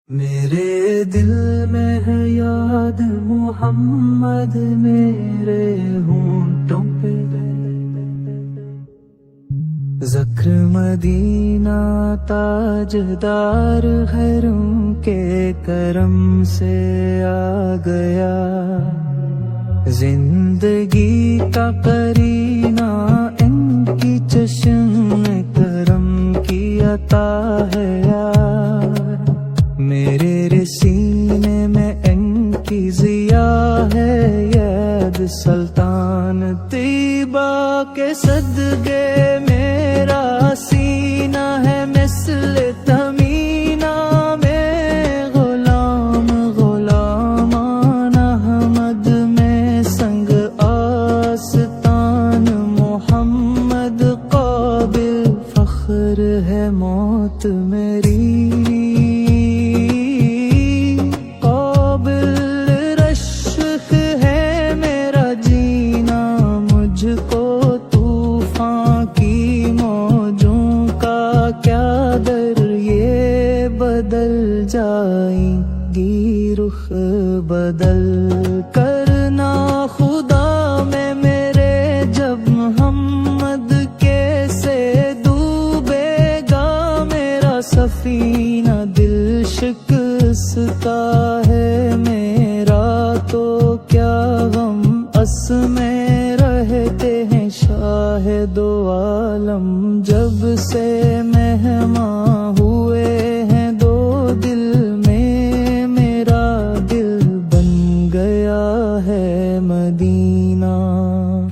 میرے دل میں ہے یاد محمد، میرے ہونٹوں پہ ذکر مدینہ تاجدار حرم کے کرم سے آ گیا، زندگی کا قرینہ ان کی چشم کرم کی عطا ہے یار، میرے سینے میں ان کی ضیا ہے یاد، سلطان طیبہ کے صدقے میرا سینہ ہے مثل تمینہ میں، غلام غلامان احمد میں سنگ آستان محمد، قابل فخر ہے موت میری، بدل جائیں گی رخ بدل کرنا خدا میں میرے، جب محمد کے سے ڈوبے گا میرا سفینہ، دل شکستہ ہے میرا تو کیا غم، اس میں رہتے ہیں شاہد و عالم، جب سے مہمان ہوئے ہیں دو دل میں، میرا دل بن گیا ہے مدینہ،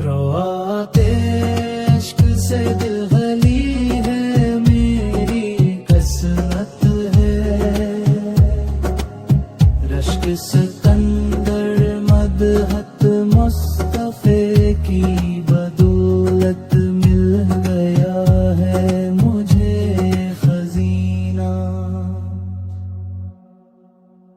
روات عشق سے دل غلی ہے میری قسمت ہے، رشک سکندر مدحت